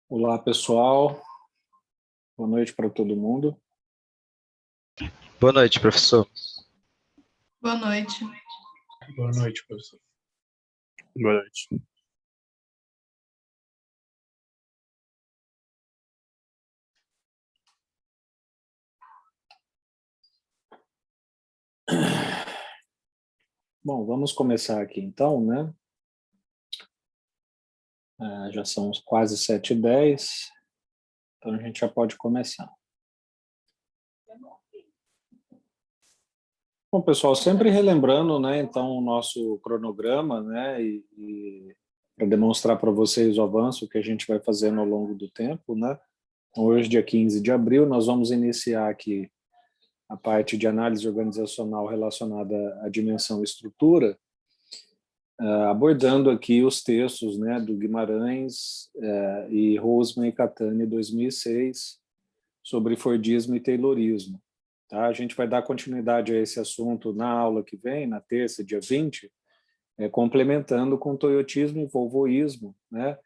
Olá, pessoal. Boa noite para todo mundo. Boa noite, professor. Boa noite. Boa noite, professor. Boa noite. Bom, vamos começar aqui então, né? Já são quase 7h10, então a gente já pode começar. Bom, pessoal, sempre relembrando, né, então, o nosso cronograma, né, e para demonstrar para vocês o avanço que a gente vai fazendo ao longo do tempo, né? Hoje, dia 15 de abril, nós vamos iniciar aqui a parte de análise organizacional relacionada à dimensão e estrutura, abordando aqui os textos, né, do Guimarães e Rosman e Catani, 2006, sobre Fordismo e Taylorismo. Tá? A gente vai dar continuidade a esse assunto na aula que vem, na terça, dia 20, complementando com Toyotismo e Volvoísmo, né?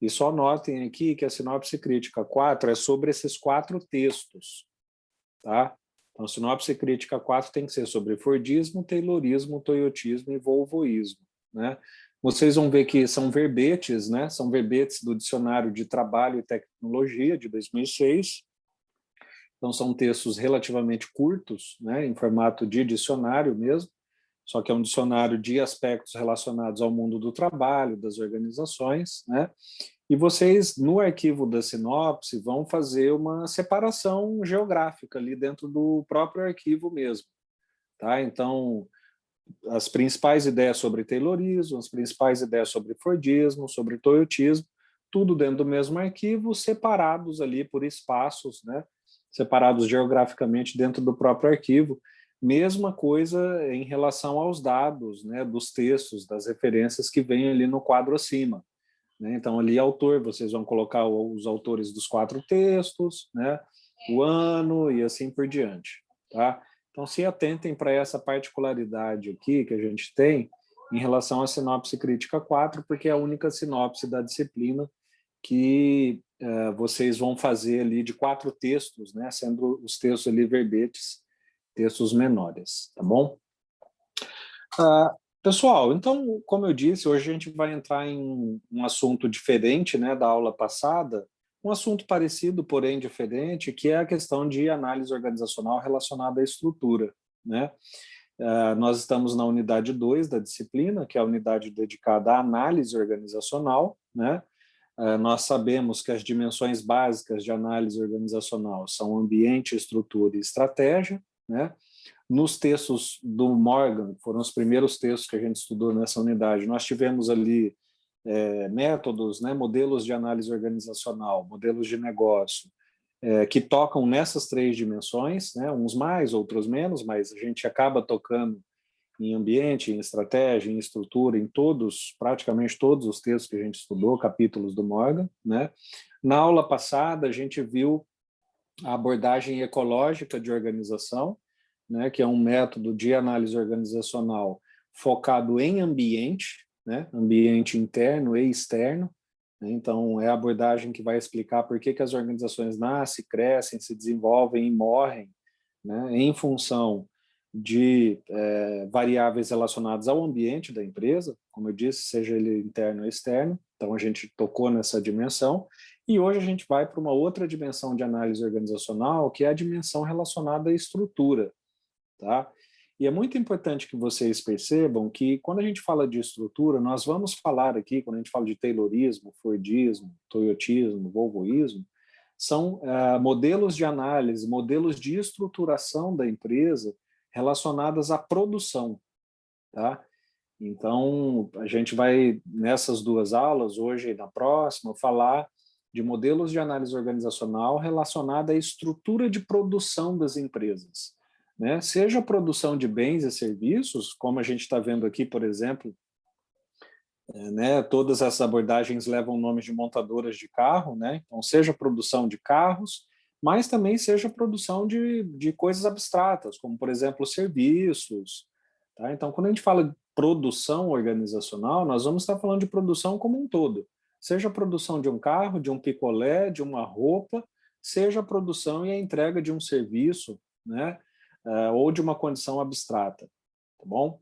E só notem aqui que a sinopse crítica 4 é sobre esses 4 textos. Tá? Então, a sinopse crítica 4 tem que ser sobre Fordismo, Taylorismo, Toyotismo e Volvoísmo. Né? Vocês vão ver que são verbetes, né? São verbetes do Dicionário de Trabalho e Tecnologia, de 2006. Então, são textos relativamente curtos, né? Em formato de dicionário mesmo, só que é um dicionário de aspectos relacionados ao mundo do trabalho, das organizações, né? E vocês, no arquivo da sinopse, vão fazer uma separação geográfica ali dentro do próprio arquivo mesmo. Tá? Então, as principais ideias sobre Taylorismo, as principais ideias sobre Fordismo, sobre Toyotismo, tudo dentro do mesmo arquivo, separados ali por espaços, né? Separados geograficamente dentro do próprio arquivo. Mesma coisa em relação aos dados, né? Dos textos, das referências que vêm ali no quadro acima. Né? Então, ali, autor, vocês vão colocar os autores dos 4 textos, né? O ano e assim por diante. Tá? Então, se atentem para essa particularidade aqui que a gente tem em relação à sinopse crítica 4, porque é a única sinopse da disciplina que vocês vão fazer ali de 4 textos, né? Sendo os textos ali verbetes, textos menores, tá bom? Pessoal, então, como eu disse, hoje a gente vai entrar em um assunto diferente, né, da aula passada, um assunto parecido, porém diferente, que é a questão de análise organizacional relacionada à estrutura, né? Nós estamos na unidade 2 da disciplina, que é a unidade dedicada à análise organizacional, né? Nós sabemos que as dimensões básicas de análise organizacional são ambiente, estrutura e estratégia, né? Nos textos do Morgan, foram os primeiros textos que a gente estudou nessa unidade, nós tivemos ali métodos, né, modelos de análise organizacional, modelos de negócio, que tocam nessas 3 dimensões, né, uns mais, outros menos, mas a gente acaba tocando em ambiente, em estratégia, em estrutura, em todos, praticamente todos os textos que a gente estudou, capítulos do Morgan. Né? Na aula passada, a gente viu a abordagem ecológica de organização, né, que é um método de análise organizacional focado em ambiente, né, ambiente interno e externo. Né, então, é a abordagem que vai explicar por que as organizações nascem, crescem, se desenvolvem e morrem, né, em função de variáveis relacionadas ao ambiente da empresa, como eu disse, seja ele interno ou externo. Então, a gente tocou nessa dimensão. E hoje a gente vai para uma outra dimensão de análise organizacional, que é a dimensão relacionada à estrutura. Tá? E é muito importante que vocês percebam que, quando a gente fala de estrutura, nós vamos falar aqui, quando a gente fala de Taylorismo, Fordismo, Toyotismo, Volvoísmo, são modelos de análise, modelos de estruturação da empresa relacionadas à produção. Tá? Então, a gente vai, nessas 2 aulas, hoje e na próxima, falar de modelos de análise organizacional relacionada à estrutura de produção das empresas. Né? Seja a produção de bens e serviços, como a gente está vendo aqui, por exemplo, né, todas essas abordagens levam nomes de montadoras de carro, né? Então, seja a produção de carros, mas também seja a produção de coisas abstratas, como, por exemplo, serviços. Tá? Então, quando a gente fala de produção organizacional, nós vamos estar falando de produção como um todo. Seja a produção de um carro, de um picolé, de uma roupa, seja a produção e a entrega de um serviço, né? Ou de uma condição abstrata, tá bom?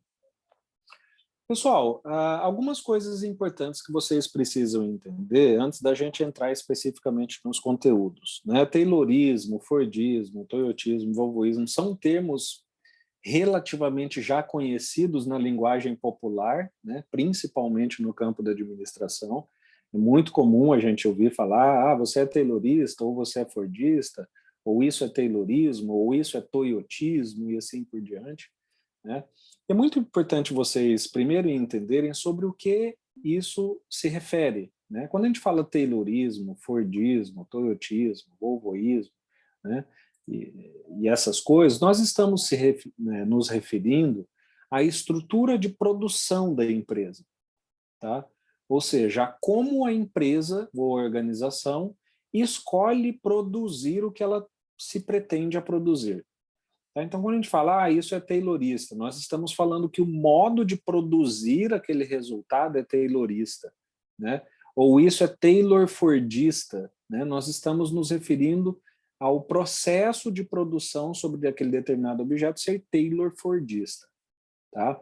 Pessoal, algumas coisas importantes que vocês precisam entender antes da gente entrar especificamente nos conteúdos, né? Taylorismo, Fordismo, Toyotismo, Volvoísmo são termos relativamente já conhecidos na linguagem popular, né? Principalmente no campo da administração. É muito comum a gente ouvir falar, você é taylorista, ou você é fordista, ou isso é taylorismo, ou isso é toyotismo, e assim por diante, né? É muito importante vocês primeiro entenderem sobre o que isso se refere, né? Quando a gente fala taylorismo, fordismo, toyotismo, volvoísmo, né? E essas coisas, nós estamos nos referindo à estrutura de produção da empresa, tá? Ou seja, a como a empresa ou a organização escolhe produzir o que ela se pretende a produzir. Então, quando a gente fala, isso é taylorista, nós estamos falando que o modo de produzir aquele resultado é taylorista, né? Ou isso é taylor-fordista, né? Nós estamos nos referindo ao processo de produção sobre aquele determinado objeto ser taylor-fordista, tá?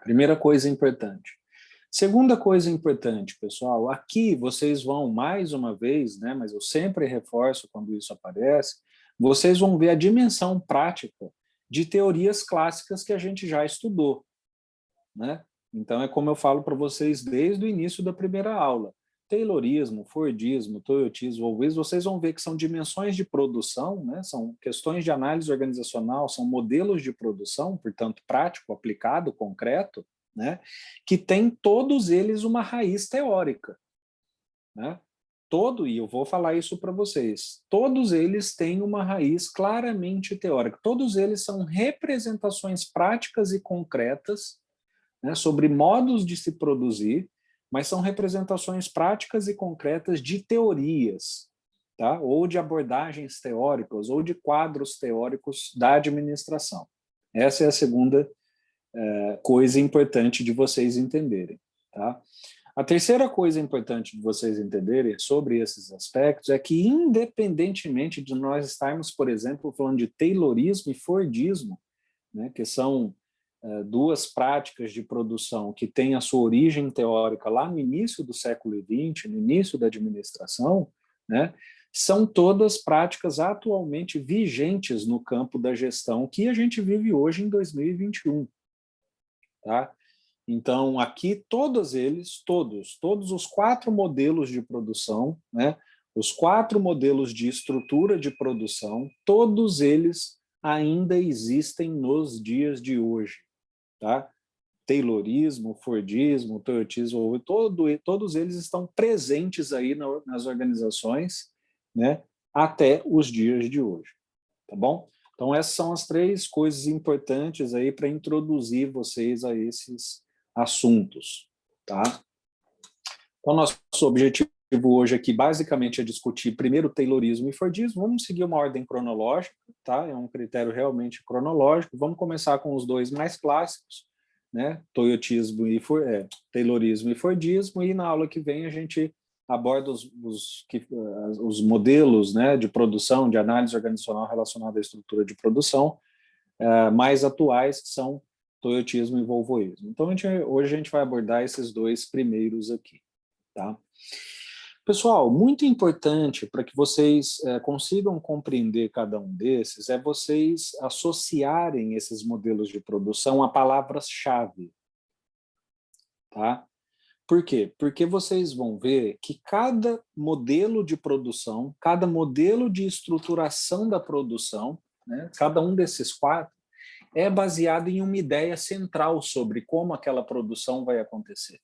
Primeira coisa importante. Segunda coisa importante, pessoal, aqui vocês vão mais uma vez, né? Mas eu sempre reforço quando isso aparece, vocês vão ver a dimensão prática de teorias clássicas que a gente já estudou, né? Então, é como eu falo para vocês desde o início da primeira aula. Taylorismo, Fordismo, Toyotismo, Volvoísmo, vocês vão ver que são dimensões de produção, né? São questões de análise organizacional, são modelos de produção, portanto, prático, aplicado, concreto, né? Que tem todos eles uma raiz teórica, né? E eu vou falar isso para vocês, todos eles têm uma raiz claramente teórica, todos eles são representações práticas e concretas, né, sobre modos de se produzir, mas são representações práticas e concretas de teorias, tá? Ou de abordagens teóricas, ou de quadros teóricos da administração. Essa é a segunda coisa importante de vocês entenderem, tá? A terceira coisa importante de vocês entenderem sobre esses aspectos é que, independentemente de nós estarmos, por exemplo, falando de taylorismo e fordismo, né, que são duas práticas de produção que têm a sua origem teórica lá no início do século XX, no início da administração, né, são todas práticas atualmente vigentes no campo da gestão que a gente vive hoje em 2021. Tá? Então, aqui todos os 4 modelos de produção, né, os 4 modelos de estrutura de produção, todos eles ainda existem nos dias de hoje. Tá? Taylorismo, Fordismo, Toyotismo, todos eles estão presentes aí nas organizações, né, até os dias de hoje. Tá bom? Então, essas são as 3 coisas importantes aí para introduzir vocês a esses assuntos, tá? Então, nosso objetivo hoje aqui, basicamente, é discutir primeiro Taylorismo e Fordismo. Vamos seguir uma ordem cronológica, tá? É um critério realmente cronológico. Vamos começar com os 2 mais clássicos, né? Toyotismo e Taylorismo e Fordismo, e na aula que vem a gente aborda os modelos, né, de produção, de análise organizacional relacionada à estrutura de produção mais atuais, que são Toyotismo e Volvoísmo. Então, hoje a gente vai abordar esses 2 primeiros aqui. Tá? Pessoal, muito importante para que vocês consigam compreender cada um desses é vocês associarem esses modelos de produção a palavras-chave. Tá? Por quê? Porque vocês vão ver que cada modelo de produção, cada modelo de estruturação da produção, né, cada um desses 4, é baseado em uma ideia central sobre como aquela produção vai acontecer.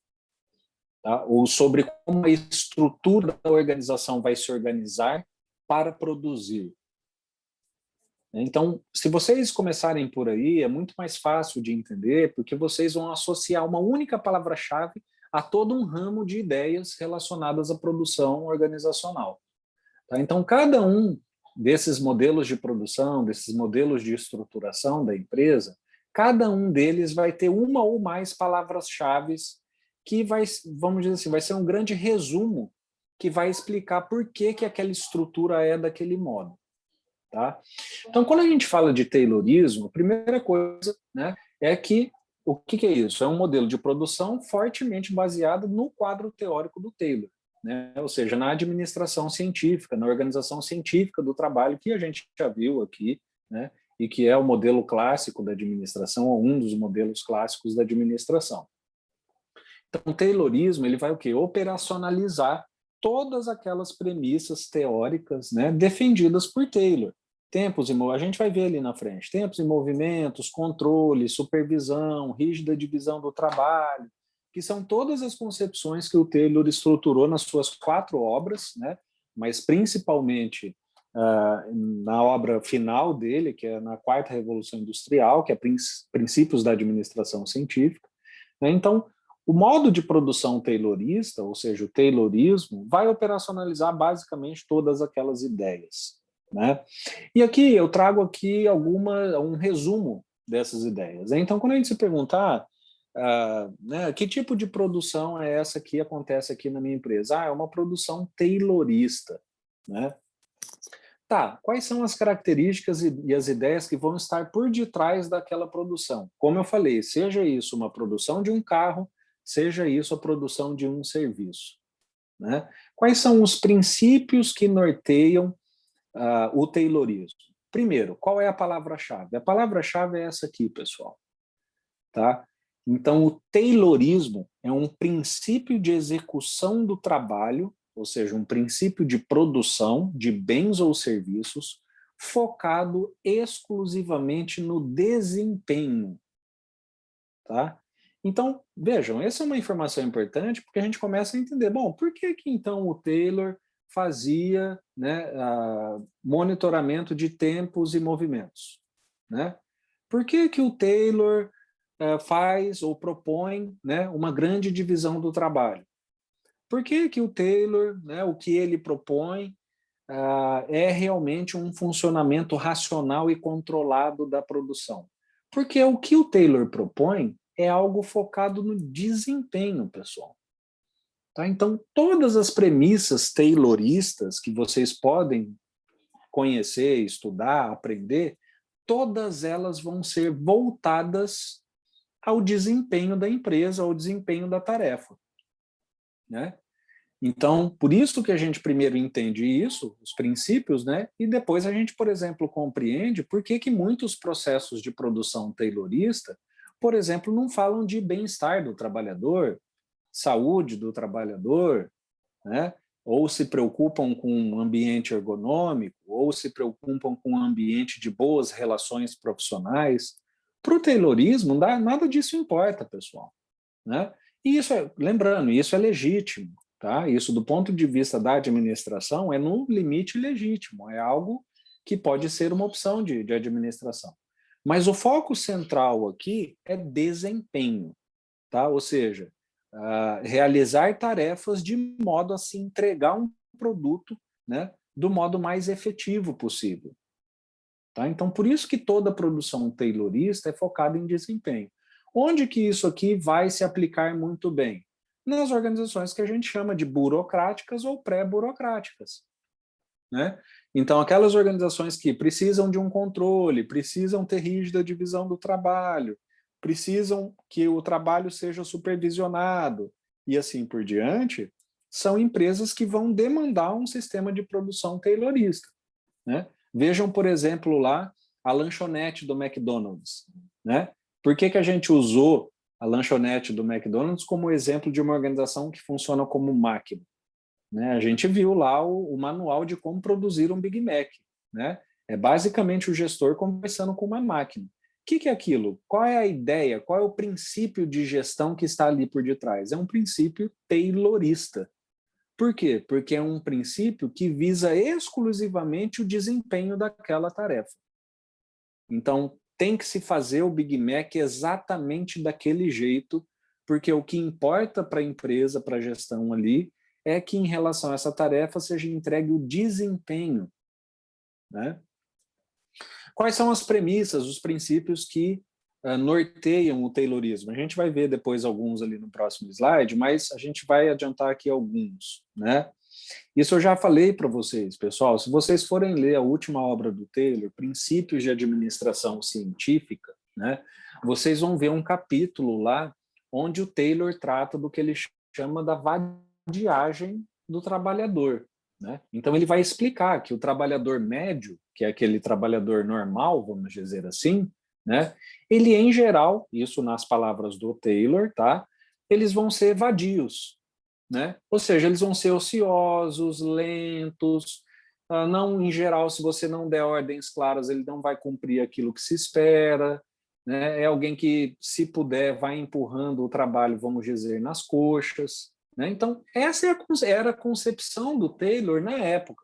Tá? Ou sobre como a estrutura da organização vai se organizar para produzir. Então, se vocês começarem por aí, é muito mais fácil de entender, porque vocês vão associar uma única palavra-chave a todo um ramo de ideias relacionadas à produção organizacional. Tá? Então, cada um desses modelos de produção, desses modelos de estruturação da empresa, cada um deles vai ter uma ou mais palavras-chave que vai, vamos dizer assim, vai ser um grande resumo que vai explicar por que aquela estrutura é daquele modo. Tá? Então, quando a gente fala de Taylorismo, a primeira coisa, né, é que o que é isso? É um modelo de produção fortemente baseado no quadro teórico do Taylor, né? Ou seja, na administração científica, na organização científica do trabalho, que a gente já viu aqui, né, e que é o modelo clássico da administração, ou um dos modelos clássicos da administração. Então, o Taylorismo ele vai o quê? Operacionalizar todas aquelas premissas teóricas, né, defendidas por Taylor. Tempos e a gente vai ver ali na frente, tempos e movimentos, controle, supervisão, rígida divisão do trabalho, que são todas as concepções que o Taylor estruturou nas suas 4 obras, né? Mas principalmente na obra final dele, que é na Quarta Revolução Industrial, que é Princípios da Administração Científica, né? Então, o modo de produção taylorista, ou seja, o Taylorismo, vai operacionalizar basicamente todas aquelas ideias, né? E aqui eu trago aqui um resumo dessas ideias. Então, quando a gente se perguntar né, que tipo de produção é essa que acontece aqui na minha empresa? É uma produção taylorista, né? Tá, quais são as características e as ideias que vão estar por detrás daquela produção? Como eu falei, seja isso uma produção de um carro, seja isso a produção de um serviço, né? Quais são os princípios que norteiam o Taylorismo? Primeiro, qual é a palavra-chave? A palavra-chave é essa aqui, pessoal. Tá? Então, o Taylorismo é um princípio de execução do trabalho, ou seja, um princípio de produção de bens ou serviços focado exclusivamente no desempenho. Tá? Então, vejam, essa é uma informação importante porque a gente começa a entender, bom, por que então o Taylor fazia, né, monitoramento de tempos e movimentos, né? Por que o Taylor faz ou propõe, né, uma grande divisão do trabalho? Por que o Taylor, né, o que ele propõe é realmente um funcionamento racional e controlado da produção? Porque o que o Taylor propõe é algo focado no desempenho, pessoal. Tá? Então, todas as premissas tayloristas que vocês podem conhecer, estudar, aprender, todas elas vão ser voltadas ao desempenho da empresa, ao desempenho da tarefa, né? Então, por isso que a gente primeiro entende isso, os princípios, né? E depois a gente, por exemplo, compreende por que muitos processos de produção taylorista, por exemplo, não falam de bem-estar do trabalhador, saúde do trabalhador, né? Ou se preocupam com um ambiente ergonômico, ou se preocupam com um ambiente de boas relações profissionais. Para o Taylorismo, nada disso importa, pessoal, né? E isso lembrando, isso é legítimo, tá? Isso, do ponto de vista da administração, é no limite legítimo, é algo que pode ser uma opção de administração. Mas o foco central aqui é desempenho, tá? Ou seja, realizar tarefas de modo a se entregar um produto, né, do modo mais efetivo possível. Tá? Então, por isso que toda produção taylorista é focada em desempenho. Onde que isso aqui vai se aplicar muito bem? Nas organizações que a gente chama de burocráticas ou pré-burocráticas, né? Então, aquelas organizações que precisam de um controle, precisam ter rígida divisão do trabalho, precisam que o trabalho seja supervisionado e assim por diante, são empresas que vão demandar um sistema de produção taylorista, né? Vejam, por exemplo, lá a lanchonete do McDonald's, né? Por que a gente usou a lanchonete do McDonald's como exemplo de uma organização que funciona como máquina? Né? A gente viu lá o manual de como produzir um Big Mac, né? É basicamente o gestor conversando com uma máquina. O que é aquilo? Qual é a ideia? Qual é o princípio de gestão que está ali por detrás? É um princípio taylorista. Por quê? Porque é um princípio que visa exclusivamente o desempenho daquela tarefa. Então, tem que se fazer o Big Mac exatamente daquele jeito, porque o que importa para a empresa, para a gestão ali, é que em relação a essa tarefa seja entregue o desempenho, né? Quais são as premissas, os princípios que norteiam o Taylorismo. A gente vai ver depois alguns ali no próximo slide, mas a gente vai adiantar aqui alguns, né? Isso eu já falei para vocês, pessoal. Se vocês forem ler a última obra do Taylor, Princípios de Administração Científica, né, vocês vão ver um capítulo lá onde o Taylor trata do que ele chama da vadiagem do trabalhador, né? Então ele vai explicar que o trabalhador médio, que é aquele trabalhador normal, vamos dizer assim, né, ele em geral, isso nas palavras do Taylor, tá? Eles vão ser vadios, né? Ou seja, eles vão ser ociosos, lentos, não, em geral, se você não der ordens claras, ele não vai cumprir aquilo que se espera, né? É alguém que, se puder, vai empurrando o trabalho, vamos dizer, nas coxas, né? Então, essa era a concepção do Taylor na época,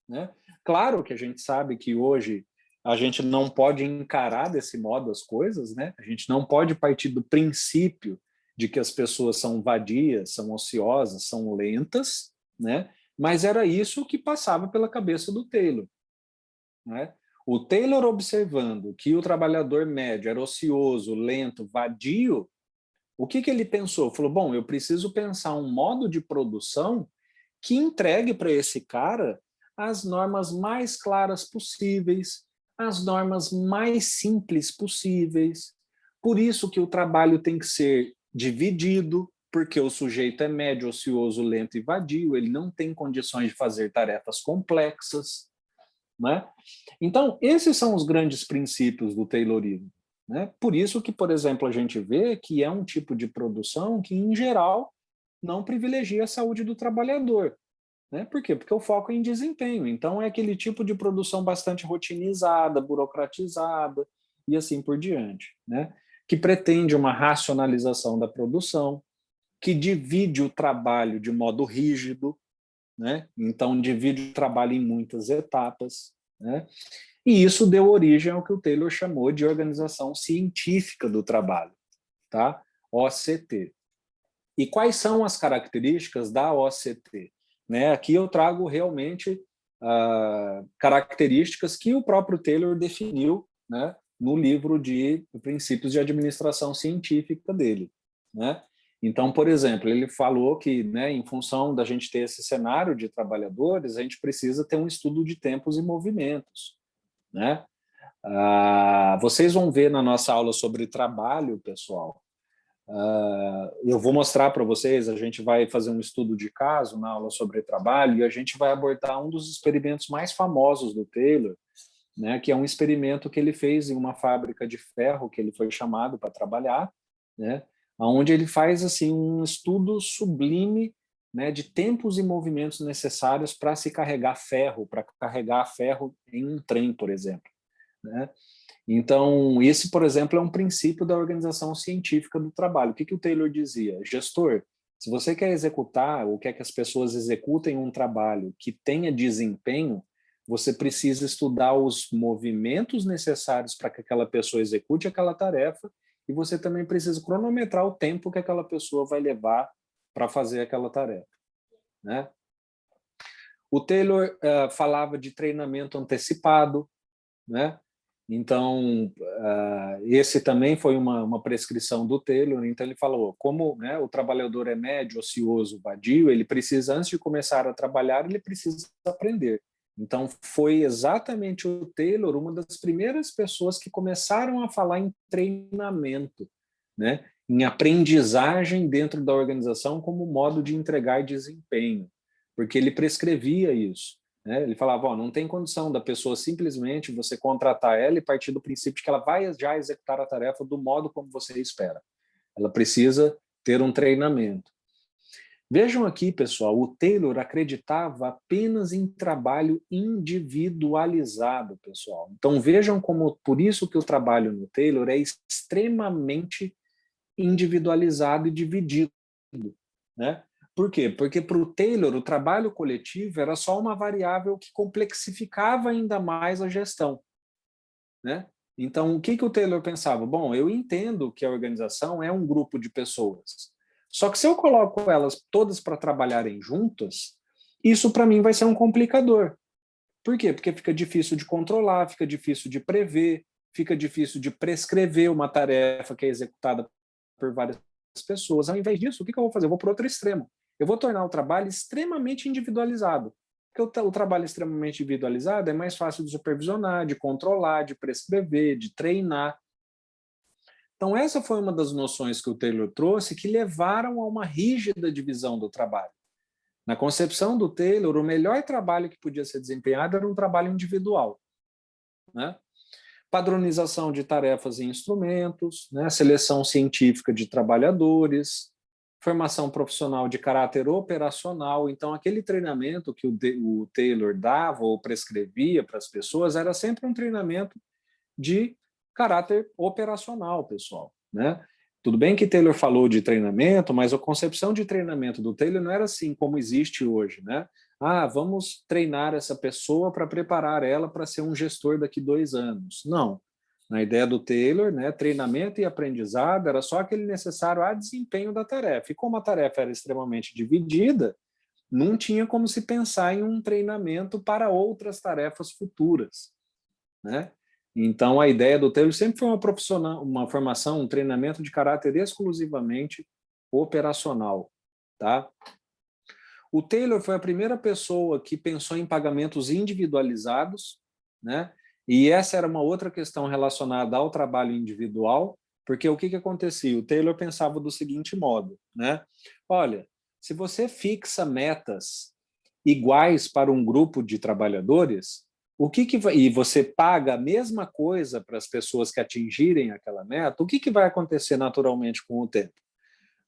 né? Claro que a gente sabe que hoje a gente não pode encarar desse modo as coisas, né? A gente não pode partir do princípio de que as pessoas são vadias, são ociosas, são lentas, né? Mas era isso que passava pela cabeça do Taylor, né? O Taylor, observando que o trabalhador médio era ocioso, lento, vadio, o que ele pensou? Falou, bom, eu preciso pensar um modo de produção que entregue para esse cara as normas mais claras possíveis, as normas mais simples possíveis. Por isso que o trabalho tem que ser dividido, porque o sujeito é médio, ocioso, lento e vadio, ele não tem condições de fazer tarefas complexas, né? Então, esses são os grandes princípios do Taylorismo, né? Por isso que, por exemplo, a gente vê que é um tipo de produção que, em geral, não privilegia a saúde do trabalhador, né? Por quê? Porque o foco é em desempenho. Então, é aquele tipo de produção bastante rotinizada, burocratizada e assim por diante, né? Que pretende uma racionalização da produção, que divide o trabalho de modo rígido, né? Então, divide o trabalho em muitas etapas, né? E isso deu origem ao que o Taylor chamou de Organização Científica do Trabalho, tá? OCT. E quais são as características da OCT? Né? Aqui eu trago realmente características que o próprio Taylor definiu, né, no livro de Princípios de Administração Científica dele, né? Então, por exemplo, ele falou que, né, em função da gente ter esse cenário de trabalhadores, a gente precisa ter um estudo de tempos e movimentos, né? Vocês vão ver na nossa aula sobre trabalho, pessoal, eu vou mostrar para vocês, a gente vai fazer um estudo de caso na aula sobre trabalho e a gente vai abordar um dos experimentos mais famosos do Taylor, né, que é um experimento que ele fez em uma fábrica de ferro que ele foi chamado para trabalhar, né, onde ele faz assim um estudo sublime, né, de tempos e movimentos necessários para se carregar ferro, para carregar ferro em um trem, por exemplo, né? Então, esse, por exemplo, é um princípio da organização científica do trabalho. O que o Taylor dizia? Gestor, se você quer executar ou quer que as pessoas executem um trabalho que tenha desempenho, você precisa estudar os movimentos necessários para que aquela pessoa execute aquela tarefa e você também precisa cronometrar o tempo que aquela pessoa vai levar para fazer aquela tarefa, né? O Taylor falava de treinamento antecipado, né? Então, esse também foi uma prescrição do Taylor. Então, ele falou, como, né, o trabalhador é médio, ocioso, vadio, ele precisa, antes de começar a trabalhar, ele precisa aprender. Então, foi exatamente o Taylor uma das primeiras pessoas que começaram a falar em treinamento, né, em aprendizagem dentro da organização como modo de entregar desempenho, porque ele prescrevia isso. Ele falava, não tem condição da pessoa simplesmente você contratar ela e partir do princípio de que ela vai já executar a tarefa do modo como você espera. Ela precisa ter um treinamento. Vejam aqui, pessoal, o Taylor acreditava apenas em trabalho individualizado, pessoal. Então vejam como, por isso que o trabalho no Taylor é extremamente individualizado e dividido, né? Por quê? Porque para o Taylor o trabalho coletivo era só uma variável que complexificava ainda mais a gestão, né? Então, o que o Taylor pensava? Bom, eu entendo que a organização é um grupo de pessoas, só que se eu coloco elas todas para trabalharem juntas, isso para mim vai ser um complicador. Por quê? Porque fica difícil de controlar, fica difícil de prever, fica difícil de prescrever uma tarefa que é executada por várias pessoas. Ao invés disso, o que eu vou fazer? Eu vou para outro extremo. Eu vou tornar o trabalho extremamente individualizado. Porque o trabalho extremamente individualizado é mais fácil de supervisionar, de controlar, de prescrever, de treinar. Então, essa foi uma das noções que o Taylor trouxe que levaram a uma rígida divisão do trabalho. Na concepção do Taylor, o melhor trabalho que podia ser desempenhado era um trabalho individual, né? Padronização de tarefas e instrumentos, né? Seleção científica de trabalhadores, formação profissional de caráter operacional. Então, aquele treinamento que o Taylor dava ou prescrevia para as pessoas era sempre um treinamento de caráter operacional, pessoal, né? Tudo bem que Taylor falou de treinamento, mas a concepção de treinamento do Taylor não era assim como existe hoje, né? Ah, vamos treinar essa pessoa para preparar ela para ser um gestor daqui 2 anos. Não. Na ideia do Taylor, né, treinamento e aprendizado era só aquele necessário a desempenho da tarefa. E como a tarefa era extremamente dividida, não tinha como se pensar em um treinamento para outras tarefas futuras, né? Então, a ideia do Taylor sempre foi uma formação, um treinamento de caráter exclusivamente operacional, tá? O Taylor foi a primeira pessoa que pensou em pagamentos individualizados, né? E essa era uma outra questão relacionada ao trabalho individual, porque o que acontecia? O Taylor pensava do seguinte modo, né? Olha, se você fixa metas iguais para um grupo de trabalhadores, e você paga a mesma coisa para as pessoas que atingirem aquela meta, o que vai acontecer naturalmente com o tempo?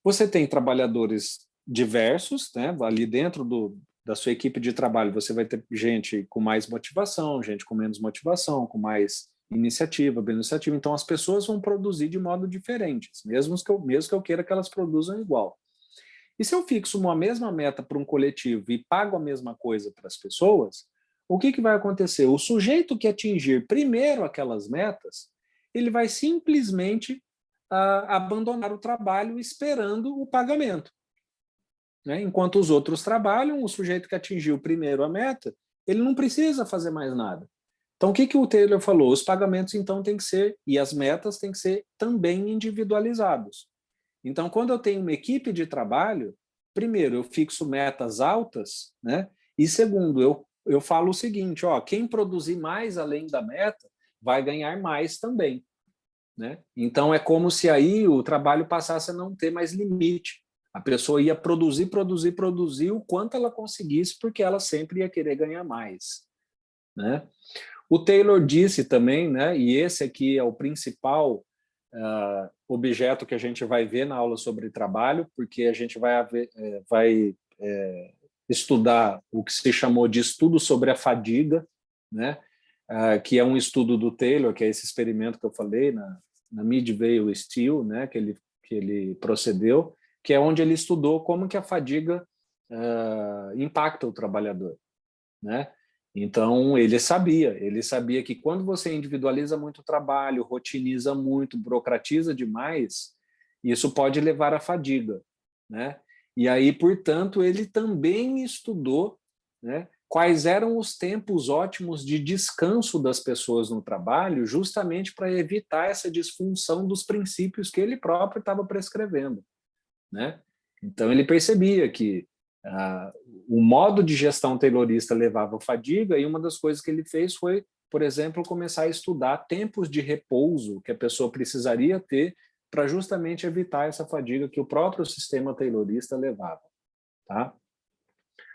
Você tem trabalhadores diversos, né? Ali dentro da sua equipe de trabalho, você vai ter gente com mais motivação, gente com menos motivação, com mais iniciativa, bem iniciativa. Então, as pessoas vão produzir de modo diferente, mesmo que eu queira que elas produzam igual. E se eu fixo uma mesma meta para um coletivo e pago a mesma coisa para as pessoas, o que vai acontecer? O sujeito que atingir primeiro aquelas metas, ele vai simplesmente abandonar o trabalho esperando o pagamento, né? Enquanto os outros trabalham, o sujeito que atingiu primeiro a meta, ele não precisa fazer mais nada. Então, o que o Taylor falou? Os pagamentos, então, têm que ser, e as metas têm que ser também individualizados. Então, quando eu tenho uma equipe de trabalho, primeiro, eu fixo metas altas, né? E segundo, eu falo o seguinte, ó, quem produzir mais além da meta vai ganhar mais também, né? Então, é como se aí o trabalho passasse a não ter mais limite. A pessoa ia produzir o quanto ela conseguisse, porque ela sempre ia querer ganhar mais, né? O Taylor disse também, né, e esse aqui é o principal objeto que a gente vai ver na aula sobre trabalho, porque a gente vai estudar o que se chamou de estudo sobre a fadiga, né, que é um estudo do Taylor, que é esse experimento que eu falei na Midvale Steel, né, que ele procedeu, que é onde ele estudou como que a fadiga impacta o trabalhador, né? Então, ele sabia que quando você individualiza muito o trabalho, rotiniza muito, burocratiza demais, isso pode levar à fadiga, né? E aí, portanto, ele também estudou, né, quais eram os tempos ótimos de descanso das pessoas no trabalho, justamente para evitar essa disfunção dos princípios que ele próprio estava prescrevendo, né? Então, ele percebia que o modo de gestão taylorista levava à fadiga, e uma das coisas que ele fez foi, por exemplo, começar a estudar tempos de repouso que a pessoa precisaria ter para justamente evitar essa fadiga que o próprio sistema taylorista levava, tá?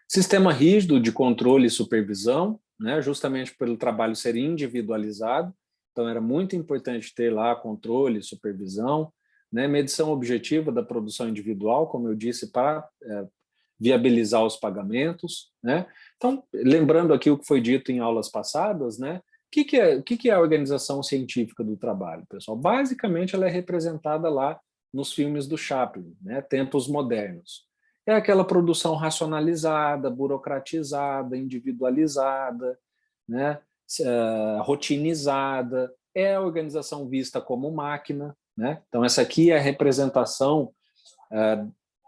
Sistema rígido de controle e supervisão, né, justamente pelo trabalho ser individualizado, então era muito importante ter lá controle e supervisão, né, medição objetiva da produção individual, como eu disse, para viabilizar os pagamentos, né? Então, lembrando aqui o que foi dito em aulas passadas, né? O que é a organização científica do trabalho, pessoal? Basicamente, ela é representada lá nos filmes do Chaplin, né? Tempos modernos. É aquela produção racionalizada, burocratizada, individualizada, né? Rotinizada. É a organização vista como máquina, né? Então, essa aqui é a representação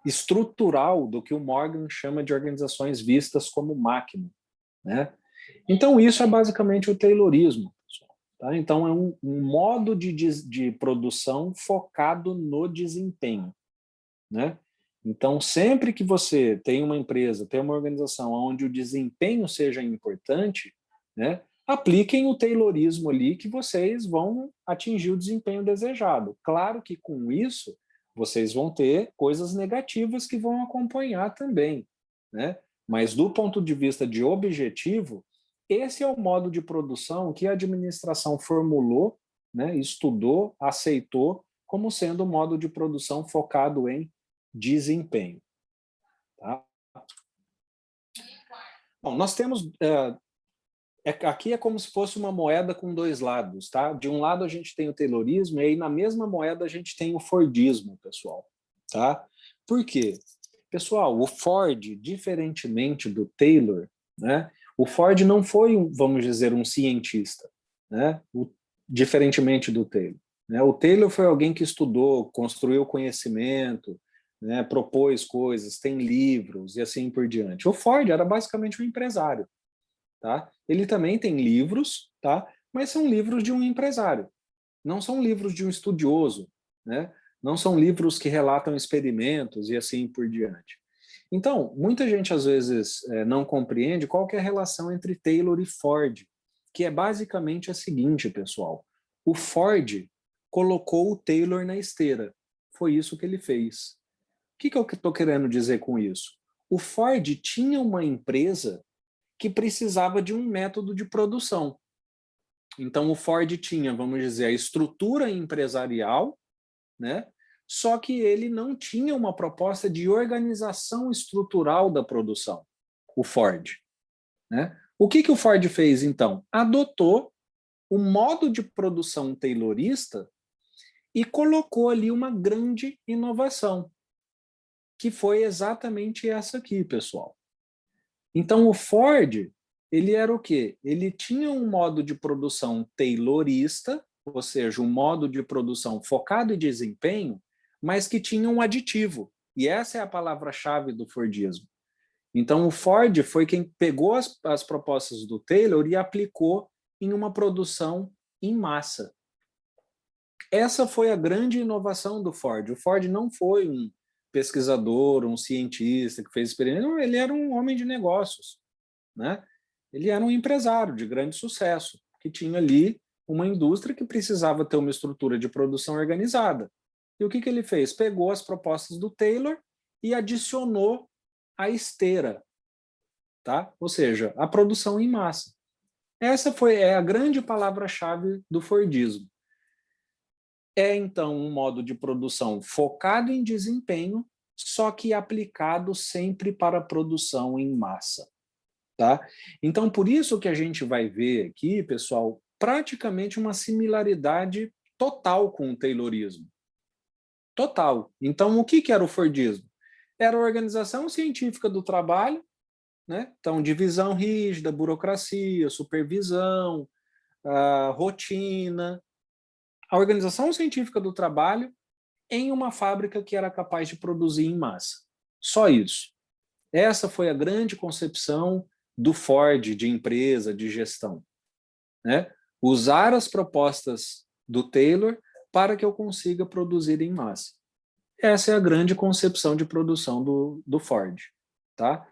estrutural do que o Morgan chama de organizações vistas como máquina, né? Então, isso é basicamente o Taylorismo, pessoal. Tá? Então, é um modo de produção focado no desempenho, né? Então, sempre que você tem uma empresa, tem uma organização onde o desempenho seja importante, né, apliquem o Taylorismo ali que vocês vão atingir o desempenho desejado. Claro que com isso, vocês vão ter coisas negativas que vão acompanhar também, né? Mas do ponto de vista de objetivo, esse é o modo de produção que a administração formulou, né, estudou, aceitou como sendo o modo de produção focado em desempenho. Tá? Bom, nós temos... aqui é como se fosse uma moeda com dois lados. Tá? De um lado a gente tem o Taylorismo e aí na mesma moeda a gente tem o Fordismo, pessoal. Tá? Por quê? Pessoal, o Ford, diferentemente do Taylor, né, o Ford não foi, vamos dizer, um cientista, né, diferentemente do Taylor. Né? O Taylor foi alguém que estudou, construiu conhecimento, né, propôs coisas, tem livros e assim por diante. O Ford era basicamente um empresário. Tá? Ele também tem livros, tá? Mas são livros de um empresário, não são livros de um estudioso, né? Não são livros que relatam experimentos e assim por diante. Então, muita gente às vezes não compreende qual que é a relação entre Taylor e Ford, que é basicamente a seguinte, pessoal. O Ford colocou o Taylor na esteira. Foi isso que ele fez. O que eu estou querendo dizer com isso? O Ford tinha uma empresa que precisava de um método de produção. Então, o Ford tinha, vamos dizer, a estrutura empresarial, né? Só que ele não tinha uma proposta de organização estrutural da produção, o Ford. Né? O que o Ford fez, então? Adotou o modo de produção taylorista e colocou ali uma grande inovação, que foi exatamente essa aqui, pessoal. Então, o Ford, ele era o quê? Ele tinha um modo de produção taylorista, ou seja, um modo de produção focado em desempenho, mas que tinha um aditivo. E essa é a palavra-chave do Fordismo. Então, o Ford foi quem pegou as propostas do Taylor e aplicou em uma produção em massa. Essa foi a grande inovação do Ford. O Ford não foi um pesquisador, um cientista que fez experiência, ele era um homem de negócios. Né? Ele era um empresário de grande sucesso, que tinha ali uma indústria que precisava ter uma estrutura de produção organizada. E o que ele fez? Pegou as propostas do Taylor e adicionou a esteira, tá? Ou seja, a produção em massa. Essa é a grande palavra-chave do Fordismo. É, então, um modo de produção focado em desempenho, só que aplicado sempre para a produção em massa. Tá? Então, por isso que a gente vai ver aqui, pessoal, praticamente uma similaridade total com o Taylorismo. Total. Então, o que era o Fordismo? Era a organização científica do trabalho, né? Então, divisão rígida, burocracia, supervisão, rotina. A organização científica do trabalho em uma fábrica que era capaz de produzir em massa. Só isso. Essa foi a grande concepção do Ford de empresa, de gestão. Né? Usar as propostas do Taylor para que eu consiga produzir em massa. Essa é a grande concepção de produção do Ford. Tá?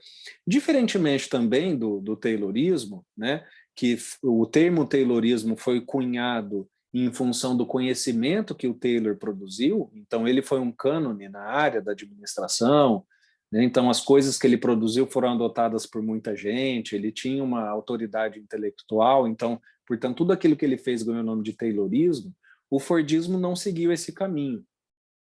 Diferentemente também do Taylorismo, né, que o termo Taylorismo foi cunhado em função do conhecimento que o Taylor produziu, então ele foi um cânone na área da administração, né, então as coisas que ele produziu foram adotadas por muita gente, ele tinha uma autoridade intelectual, então, portanto, tudo aquilo que ele fez ganhou o nome de Taylorismo. O Fordismo não seguiu esse caminho.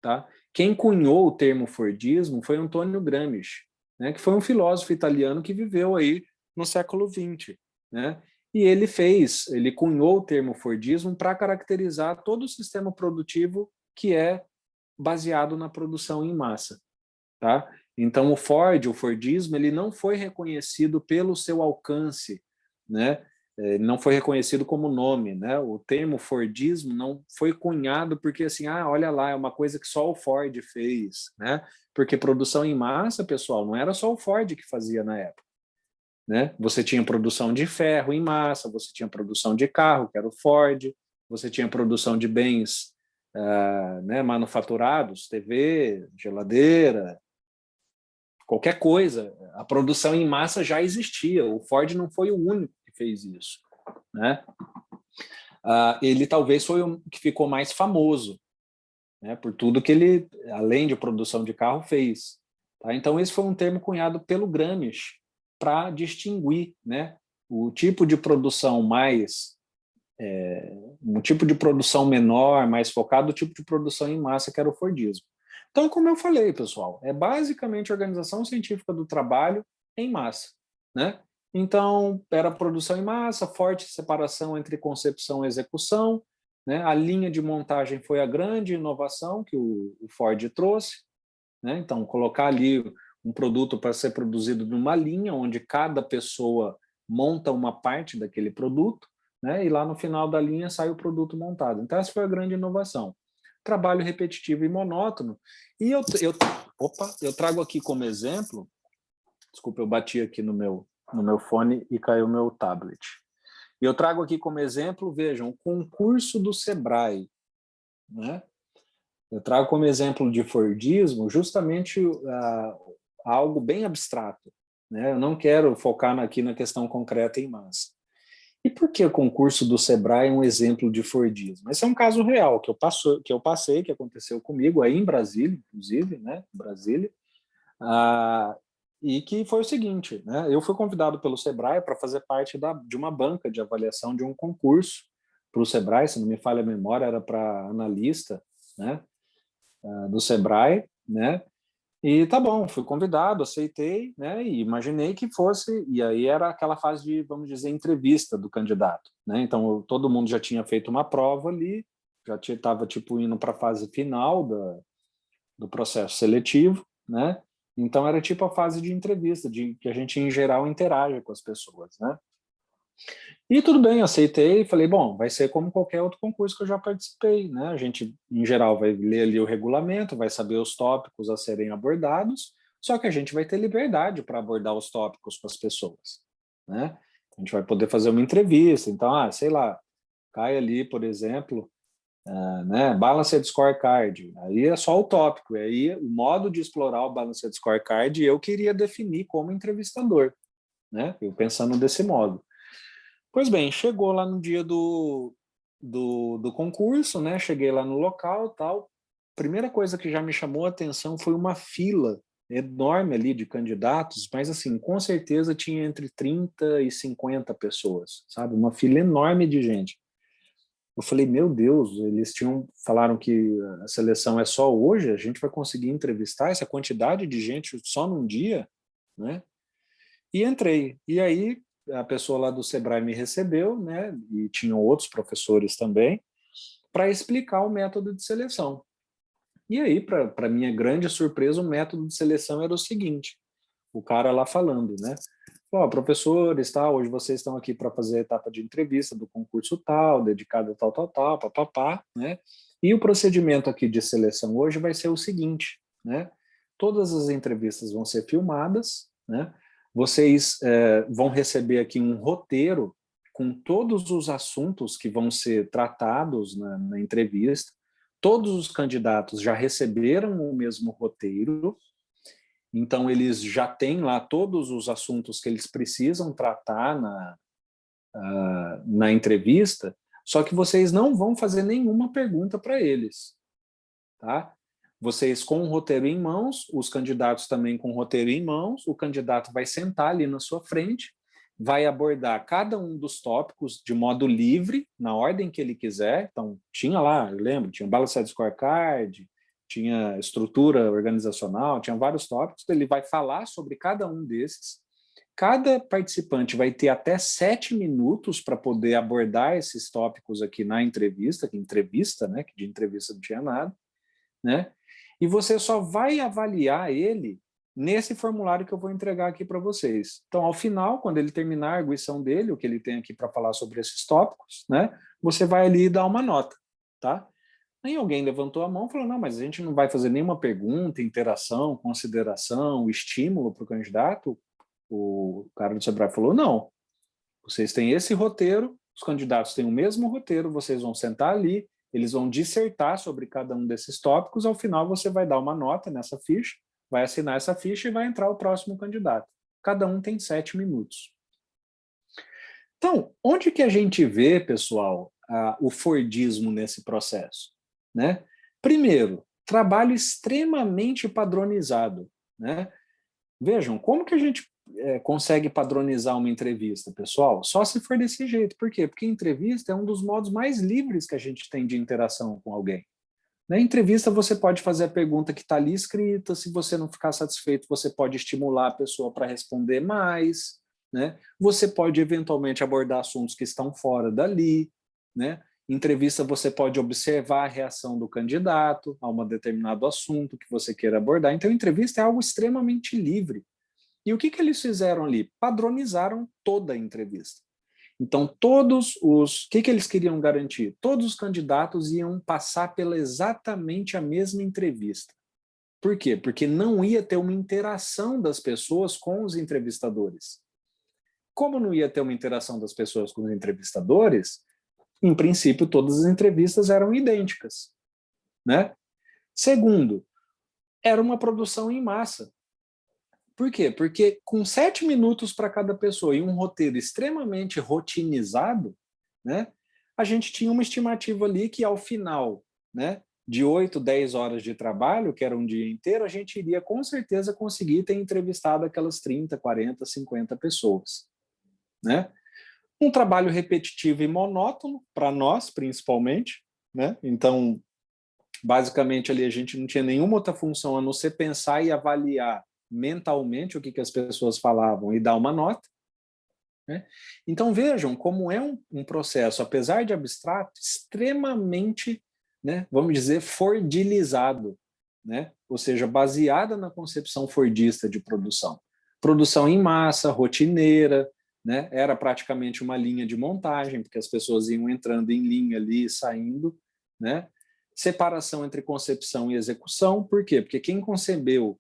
Tá? Quem cunhou o termo Fordismo foi Antônio Gramsci, né, que foi um filósofo italiano que viveu aí no século XX. Né? E ele cunhou o termo Fordismo para caracterizar todo o sistema produtivo que é baseado na produção em massa. Tá? Então, o Fordismo, ele não foi reconhecido pelo seu alcance, né? Não foi reconhecido como nome, né? O termo Fordismo não foi cunhado porque assim, olha lá, é uma coisa que só o Ford fez, né? Porque produção em massa, pessoal, não era só o Ford que fazia na época. né? Você tinha produção de ferro em massa, você tinha produção de carro, que era o Ford, você tinha produção de bens né, manufaturados, TV, geladeira, qualquer coisa. A produção em massa já existia. O Ford não foi o único que fez isso, né? Ele talvez foi o que ficou mais famoso, né, por tudo que ele, além de produção de carro, fez. Tá? Então, esse foi um termo cunhado pelo Gramsci para distinguir, né, o tipo de produção um tipo de produção menor, mais focado, o tipo de produção em massa, que era o Fordismo. Então, como eu falei, pessoal, é basicamente a organização científica do trabalho em massa, né? Então, era produção em massa, forte separação entre concepção e execução, né? A linha de montagem foi a grande inovação que o Ford trouxe, né? Então, colocar ali um produto para ser produzido numa linha, onde cada pessoa monta uma parte daquele produto, né? E lá no final da linha sai o produto montado. Então, essa foi a grande inovação. Trabalho repetitivo e monótono. E eu trago aqui como exemplo, desculpa, eu bati aqui no meu fone e caiu o meu tablet. E eu trago aqui como exemplo, vejam, o concurso do Sebrae, né? Eu trago como exemplo de Fordismo justamente algo bem abstrato, né? Eu não quero focar aqui na questão concreta em massa. E por que o concurso do Sebrae é um exemplo de Fordismo? Esse é um caso real que eu passei, que aconteceu comigo aí em Brasília, inclusive, né? Brasília, e que foi o seguinte, né? Eu fui convidado pelo Sebrae para fazer parte de uma banca de avaliação de um concurso para o Sebrae, se não me falha a memória, era para analista, né? Do Sebrae, né? E tá bom, fui convidado, aceitei, né? E imaginei que fosse, e aí era aquela fase de, vamos dizer, entrevista do candidato, né? Então todo mundo já tinha feito uma prova ali, já estava tipo indo para a fase final do processo seletivo, né? Então era tipo a fase de entrevista, que a gente em geral interage com as pessoas, né? E tudo bem, aceitei, falei, bom, vai ser como qualquer outro concurso que eu já participei, né? A gente, em geral, vai ler ali o regulamento, vai saber os tópicos a serem abordados, só que a gente vai ter liberdade para abordar os tópicos com as pessoas, né? A gente vai poder fazer uma entrevista, então, sei lá, cai ali, por exemplo, né, Balanced Scorecard, aí é só o tópico, e aí o modo de explorar o Balanced Scorecard eu queria definir como entrevistador, né? Eu pensando desse modo. Pois bem, chegou lá no dia do concurso, né? Cheguei lá no local, tal. Primeira coisa que já me chamou a atenção foi uma fila enorme ali de candidatos, mas assim, com certeza tinha entre 30 e 50 pessoas, sabe? Uma fila enorme de gente. Eu falei, meu Deus, eles falaram que a seleção é só hoje, a gente vai conseguir entrevistar essa quantidade de gente só num dia, né? E entrei. E aí a pessoa lá do Sebrae me recebeu, né? E tinham outros professores também, para explicar o método de seleção. E aí, para minha grande surpresa, o método de seleção era o seguinte: o cara lá falando, né? Professores, tal, hoje vocês estão aqui para fazer a etapa de entrevista do concurso tal, dedicado a tal, tal, tal, papapá, né? E o procedimento aqui de seleção hoje vai ser o seguinte, né? Todas as entrevistas vão ser filmadas, né? Vocês vão receber aqui um roteiro com todos os assuntos que vão ser tratados na entrevista. Todos os candidatos já receberam o mesmo roteiro, então eles já têm lá todos os assuntos que eles precisam tratar na entrevista, só que vocês não vão fazer nenhuma pergunta para eles, tá? Vocês com o roteiro em mãos, os candidatos também com o roteiro em mãos, o candidato vai sentar ali na sua frente, vai abordar cada um dos tópicos de modo livre, na ordem que ele quiser. Então, tinha lá, eu lembro, tinha Balanced Scorecard, tinha estrutura organizacional, tinha vários tópicos, ele vai falar sobre cada um desses. Cada participante vai ter até 7 minutos para poder abordar esses tópicos aqui na entrevista, né, que de entrevista não tinha nada, né? E você só vai avaliar ele nesse formulário que eu vou entregar aqui para vocês. Então, ao final, quando ele terminar a arguição dele, o que ele tem aqui para falar sobre esses tópicos, né, você vai ali e dar uma nota, tá? Aí alguém levantou a mão e falou, não, mas a gente não vai fazer nenhuma pergunta, interação, consideração, estímulo para o candidato? O cara do Sebrae falou, não, vocês têm esse roteiro, os candidatos têm o mesmo roteiro, vocês vão sentar ali, eles vão dissertar sobre cada um desses tópicos, ao final você vai dar uma nota nessa ficha, vai assinar essa ficha e vai entrar o próximo candidato. Cada um tem 7 minutos. Então, onde que a gente vê, pessoal, o fordismo nesse processo? Né? Primeiro, trabalho extremamente padronizado. Né? Vejam, como que a gente consegue padronizar uma entrevista, pessoal? Só se for desse jeito. Por quê? Porque entrevista é um dos modos mais livres que a gente tem de interação com alguém. Na entrevista, você pode fazer a pergunta que está ali escrita, se você não ficar satisfeito, você pode estimular a pessoa para responder mais, né? Você pode, eventualmente, abordar assuntos que estão fora dali, né? Em entrevista, você pode observar a reação do candidato a um determinado assunto que você queira abordar. Então, a entrevista é algo extremamente livre. E o que eles fizeram ali? Padronizaram toda a entrevista. Então, o que eles queriam garantir? Todos os candidatos iam passar pela exatamente a mesma entrevista. Por quê? Porque não ia ter uma interação das pessoas com os entrevistadores. Como não ia ter uma interação das pessoas com os entrevistadores, em princípio, todas as entrevistas eram idênticas. Né? Segundo, era uma produção em massa. Por quê? Porque com 7 minutos para cada pessoa e um roteiro extremamente rotinizado, né, a gente tinha uma estimativa ali que ao final, né, de 8, 10 horas de trabalho, que era um dia inteiro, a gente iria com certeza conseguir ter entrevistado aquelas 30, 40, 50 pessoas. Né? Um trabalho repetitivo e monótono, para nós principalmente. Né? Então, basicamente ali a gente não tinha nenhuma outra função a não ser pensar e avaliar mentalmente o que as pessoas falavam e dar uma nota. Né? Então vejam como é um processo, apesar de abstrato, extremamente, né, vamos dizer, fordilizado, né? Ou seja, baseada na concepção fordista de produção. Produção em massa, rotineira, né? Era praticamente uma linha de montagem, porque as pessoas iam entrando em linha ali e saindo. Né? Separação entre concepção e execução, por quê? Porque quem concebeu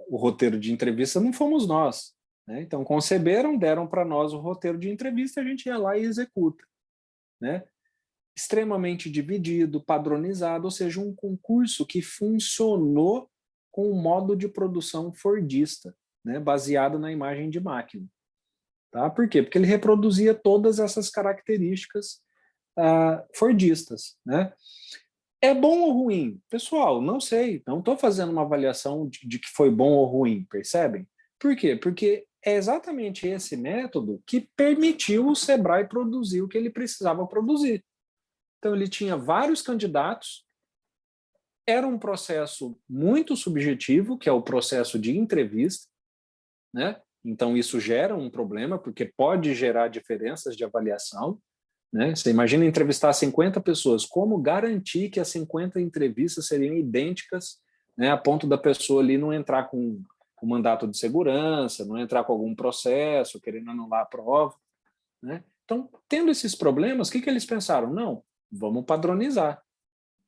o roteiro de entrevista não fomos nós. Né? Então, conceberam, deram para nós o roteiro de entrevista, a gente ia lá e executa. Né? Extremamente dividido, padronizado, ou seja, um concurso que funcionou com um modo de produção fordista, né? Baseado na imagem de máquina. Tá? Por quê? Porque ele reproduzia todas essas características fordistas. Né? É bom ou ruim? Pessoal, não sei. Não estou fazendo uma avaliação de que foi bom ou ruim, percebem? Por quê? Porque é exatamente esse método que permitiu o Sebrae produzir o que ele precisava produzir. Então, ele tinha vários candidatos, era um processo muito subjetivo, que é o processo de entrevista, né? Então, isso gera um problema, porque pode gerar diferenças de avaliação. Né? Você imagina entrevistar 50 pessoas, como garantir que as 50 entrevistas seriam idênticas, né, a ponto da pessoa ali não entrar com mandato de segurança, não entrar com algum processo, querendo anular a prova. Né? Então, tendo esses problemas, o que eles pensaram? Não, vamos padronizar.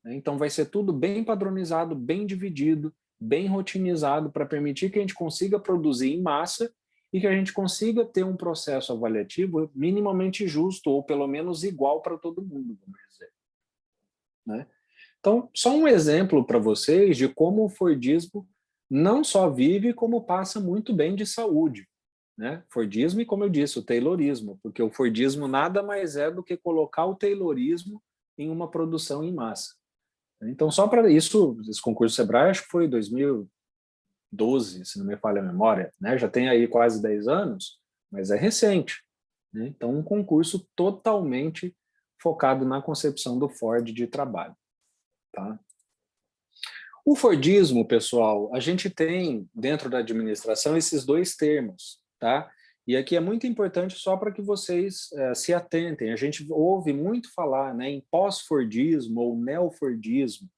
Então, vai ser tudo bem padronizado, bem dividido, bem rotinizado, para permitir que a gente consiga produzir em massa e que a gente consiga ter um processo avaliativo minimamente justo, ou pelo menos igual para todo mundo, vamos dizer. Né? Então, só um exemplo para vocês de como o fordismo não só vive, como passa muito bem de saúde. Né? Fordismo e, como eu disse, o taylorismo, porque o fordismo nada mais é do que colocar o taylorismo em uma produção em massa. Então, só para isso, esse concurso Sebrae, acho que foi 2012, se não me falha a memória, né? Já tem aí quase 10 anos, mas é recente. Né? Então, um concurso totalmente focado na concepção do Ford de trabalho. Tá? O Fordismo, pessoal, a gente tem dentro da administração esses dois termos. Tá? E aqui é muito importante só para que vocês se atentem. A gente ouve muito falar, né, em pós-Fordismo ou neo-Fordismo.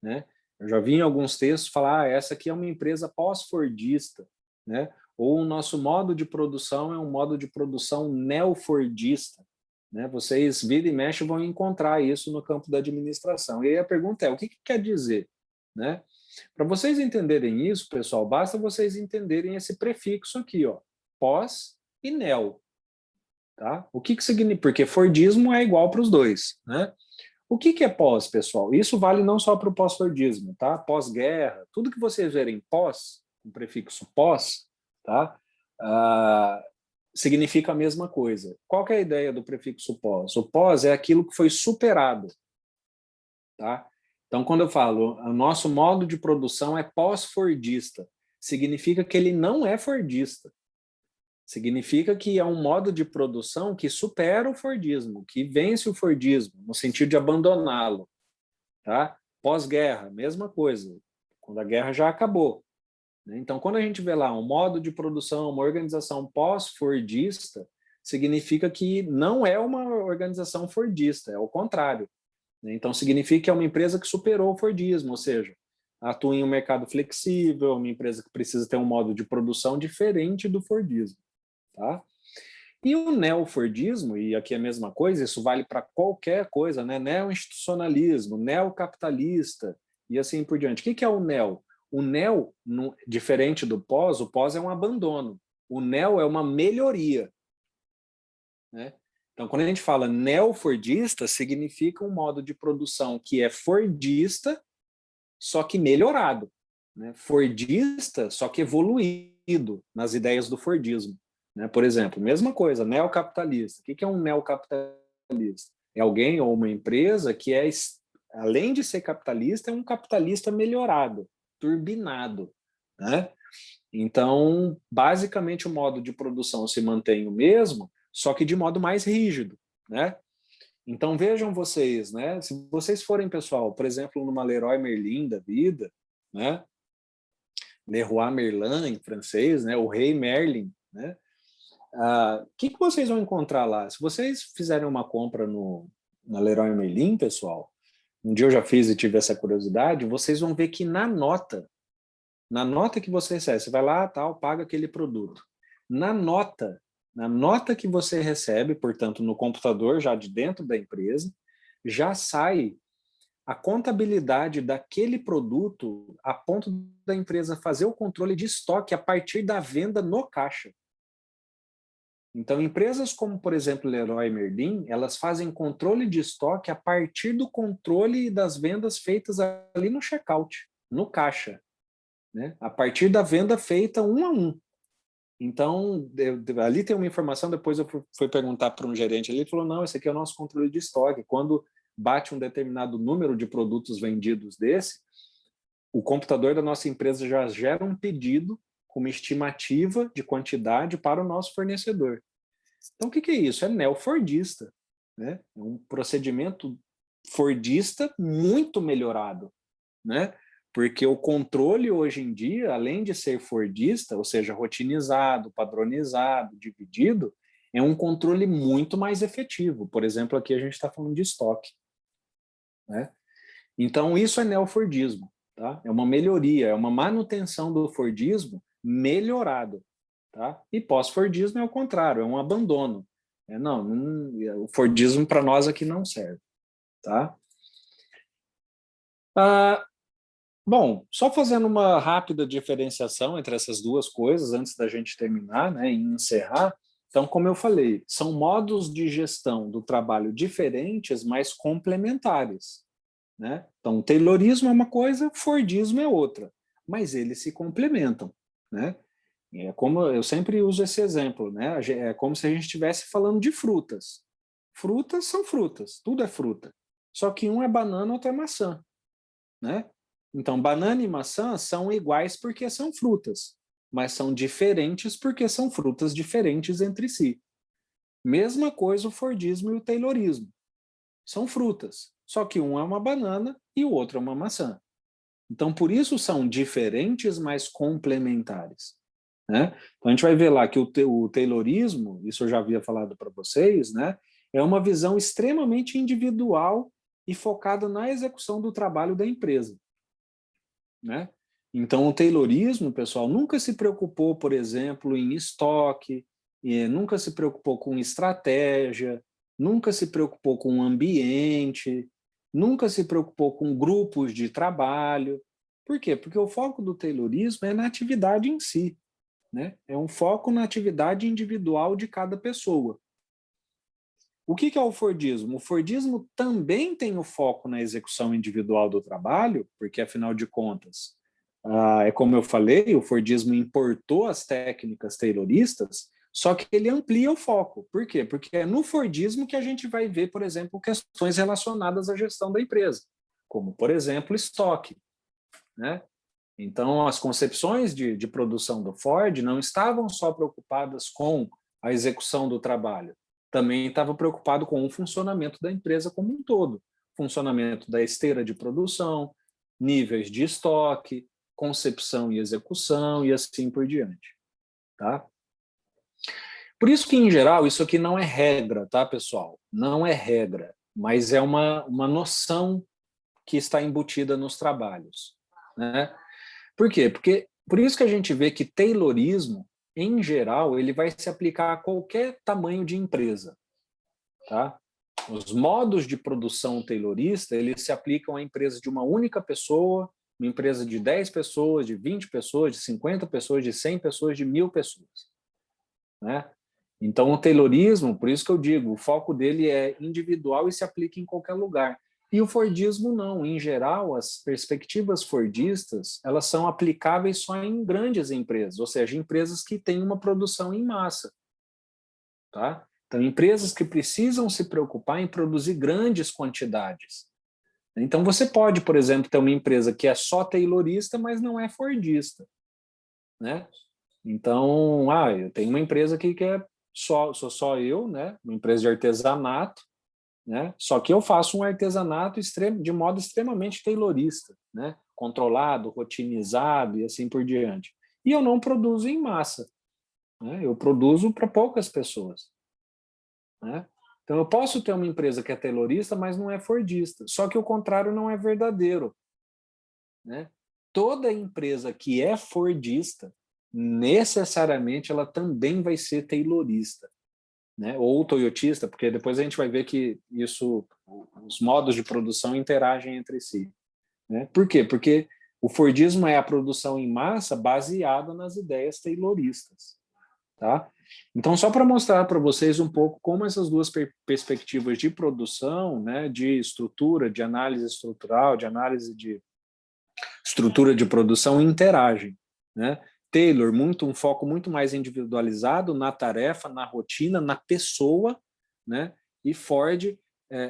Né? Eu já vi em alguns textos falar, essa aqui é uma empresa pós-fordista, né? Ou o nosso modo de produção é um modo de produção neo-fordista. Né? Vocês, vira e mexe, vão encontrar isso no campo da administração. E aí a pergunta é, o que quer dizer? Né? Para vocês entenderem isso, pessoal, basta vocês entenderem esse prefixo aqui, ó, pós e neo. Tá? O que significa? Porque Fordismo é igual para os dois, né? O que é pós, pessoal? Isso vale não só para o pós-Fordismo, tá? Pós-guerra, tudo que vocês verem pós, o prefixo pós, tá? Significa a mesma coisa. Qual que é a ideia do prefixo pós? O pós é aquilo que foi superado, tá? Então, quando eu falo, o nosso modo de produção é pós-fordista, significa que ele não é fordista. Significa que é um modo de produção que supera o fordismo, que vence o fordismo, no sentido de abandoná-lo. Tá? Pós-guerra, mesma coisa, quando a guerra já acabou. Então, quando a gente vê lá um modo de produção, uma organização pós-fordista, significa que não é uma organização fordista, é o contrário. Então, significa que é uma empresa que superou o fordismo, ou seja, atua em um mercado flexível, uma empresa que precisa ter um modo de produção diferente do fordismo. Tá? E o neofordismo, e aqui é a mesma coisa, isso vale para qualquer coisa, né? Neo-institucionalismo, neocapitalista e assim por diante. O que é o neo? O neo, diferente do pós, o pós é um abandono. O neo é uma melhoria. Né? Então, quando a gente fala neofordista, significa um modo de produção que é fordista, só que melhorado. Né? Fordista, só que evoluído nas ideias do fordismo. Né? Por exemplo, mesma coisa, neocapitalista. O que é um neocapitalista? É alguém ou uma empresa que é, além de ser capitalista, é um capitalista melhorado, turbinado. Né? Então, basicamente, o modo de produção se mantém o mesmo, só que de modo mais rígido. Né? Então, vejam vocês, né? Se vocês forem, pessoal, por exemplo, numa Leroy Merlin da vida, né? Leroy Merlin em francês, né? O rei Merlin, né? Que vocês vão encontrar lá? Se vocês fizerem uma compra na Leroy Merlin, pessoal, um dia eu já fiz e tive essa curiosidade, vocês vão ver que na nota que você recebe, você vai lá, tal, paga aquele produto. Na nota que você recebe, portanto, no computador, já de dentro da empresa, já sai a contabilidade daquele produto a ponto da empresa fazer o controle de estoque a partir da venda no caixa. Então, empresas como, por exemplo, Leroy Merlin, elas fazem controle de estoque a partir do controle das vendas feitas ali no checkout, no caixa, né? A partir da venda feita um a um. Então, ali tem uma informação, depois eu fui perguntar para um gerente, ele falou, não, esse aqui é o nosso controle de estoque. Quando bate um determinado número de produtos vendidos desse, o computador da nossa empresa já gera um pedido com uma estimativa de quantidade para o nosso fornecedor. Então, o que é isso? É neofordista. Né? É um procedimento fordista muito melhorado. Né? Porque o controle hoje em dia, além de ser fordista, ou seja, rotinizado, padronizado, dividido, é um controle muito mais efetivo. Por exemplo, aqui a gente está falando de estoque. Né? Então, isso é neofordismo. Tá? É uma melhoria, é uma manutenção do fordismo melhorado. Tá? E pós-fordismo é o contrário, é um abandono. O fordismo para nós aqui não serve. Tá? Bom, só fazendo uma rápida diferenciação entre essas duas coisas, antes da gente terminar, né, e encerrar. Então, como eu falei, são modos de gestão do trabalho diferentes, mas complementares. Né? Então, Taylorismo é uma coisa, Fordismo é outra, mas eles se complementam. Né? É como eu sempre uso esse exemplo, né? É como se a gente estivesse falando de frutas. Frutas são frutas, tudo é fruta. Só que um é banana, outro é maçã. Né? Então, banana e maçã são iguais porque são frutas, mas são diferentes porque são frutas diferentes entre si. Mesma coisa o Fordismo e o Taylorismo. São frutas, só que um é uma banana e o outro é uma maçã. Então, por isso são diferentes, mas complementares. Né? Então, a gente vai ver lá que o Taylorismo, isso eu já havia falado para vocês, né, é uma visão extremamente individual e focada na execução do trabalho da empresa. Né? Então, o Taylorismo, pessoal, nunca se preocupou, por exemplo, em estoque, nunca se preocupou com estratégia, nunca se preocupou com ambiente, nunca se preocupou com grupos de trabalho, Por quê? Porque o foco do Taylorismo é na atividade em si, né? É um foco na atividade individual de cada pessoa. O que é o Fordismo? O Fordismo também tem o foco na execução individual do trabalho, porque, afinal de contas, é como eu falei, o Fordismo importou as técnicas tayloristas, só que ele amplia o foco. Por quê? Porque é no Fordismo que a gente vai ver, por exemplo, questões relacionadas à gestão da empresa, como, por exemplo, estoque, né? Então, as concepções de produção do Ford não estavam só preocupadas com a execução do trabalho, também estava preocupado com o funcionamento da empresa como um todo, funcionamento da esteira de produção, níveis de estoque, concepção e execução e assim por diante, tá? Por isso que, em geral, isso aqui não é regra, tá, pessoal? Não é regra, mas é uma noção que está embutida nos trabalhos, né? Por quê? Porque por isso que a gente vê que Taylorismo, em geral, ele vai se aplicar a qualquer tamanho de empresa, tá? Os modos de produção taylorista, eles se aplicam a empresas de uma única pessoa, uma empresa de 10 pessoas, de 20 pessoas, de 50 pessoas, de 100 pessoas, de 1000 pessoas, né? Então, o Taylorismo, por isso que eu digo, o foco dele é individual e se aplica em qualquer lugar. E o Fordismo não. Em geral, as perspectivas fordistas, elas são aplicáveis só em grandes empresas, ou seja, empresas que têm uma produção em massa, tá? Então, empresas que precisam se preocupar em produzir grandes quantidades. Então, você pode, por exemplo, ter uma empresa que é só taylorista, mas não é fordista, né? Então, eu tenho uma empresa aqui que sou só eu, né? Uma empresa de artesanato, né? Só que eu faço um artesanato de modo extremamente taylorista, né? Controlado, rotinizado e assim por diante. E eu não produzo em massa, né? Eu produzo para poucas pessoas, né? Então eu posso ter uma empresa que é taylorista, mas não é fordista. Só que o contrário não é verdadeiro, né? Toda empresa que é fordista, necessariamente ela também vai ser taylorista, né? Ou toyotista, porque depois a gente vai ver que os modos de produção interagem entre si, né? Por quê? Porque o Fordismo é a produção em massa baseada nas ideias tayloristas, tá? Então, só para mostrar para vocês um pouco como essas duas perspectivas de produção, né, de estrutura, de análise estrutural, de análise de estrutura de produção interagem, né? Taylor, um foco muito mais individualizado na tarefa, na rotina, na pessoa, né? E Ford,